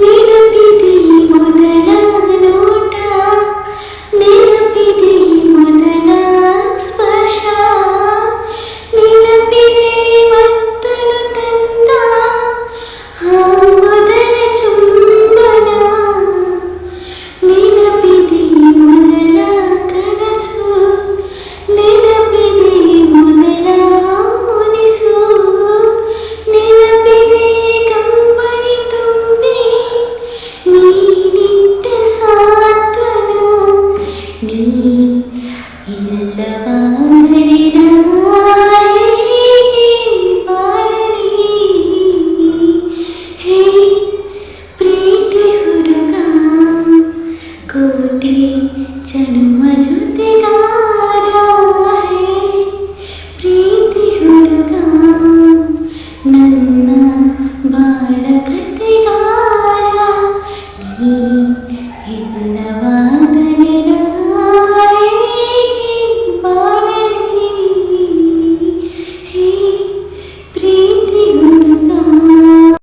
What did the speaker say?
ನೆನಪಿದೆ ಮೊದಲ ನೋಟ, ನೆನಪಿದೆ ಮೊದಲ ಸ್ಪರ್ಶ, ನೆನಪಿದೆ ಮತ್ತನು ತಂದ ಆ ಮೊದಲ ಚುಂಬನ, ನೆನಪಿದೆ ಮೊದಲ ಕನಸು, ನೆನಪಿದೆ ಮೊದಲ ಮುನಿಸು, ನೆನಪಿದೆ ಕಂಬನಿ ತುಂಬಿ ನೀನಿಟ್ಟ ಸಾಂತ್ವನ. ನೀ ಇಲ್ಲವಾದರೆ ನಾ ಹೇಗೆ ಬಾಳಲಿ? ಹೇ ಪ್ರೀತಿ ಹುಡುಗ, ಕೋಟಿ ಜನ್ಮ ಜೊತೆಗಾರ, ಹೇ ಪ್ರೀತಿ ಹುಡುಗ, ನನ್ನ ಬಾಳ ಕತೆಗಾರ. ನೀ ಇಲ್ಲವಾ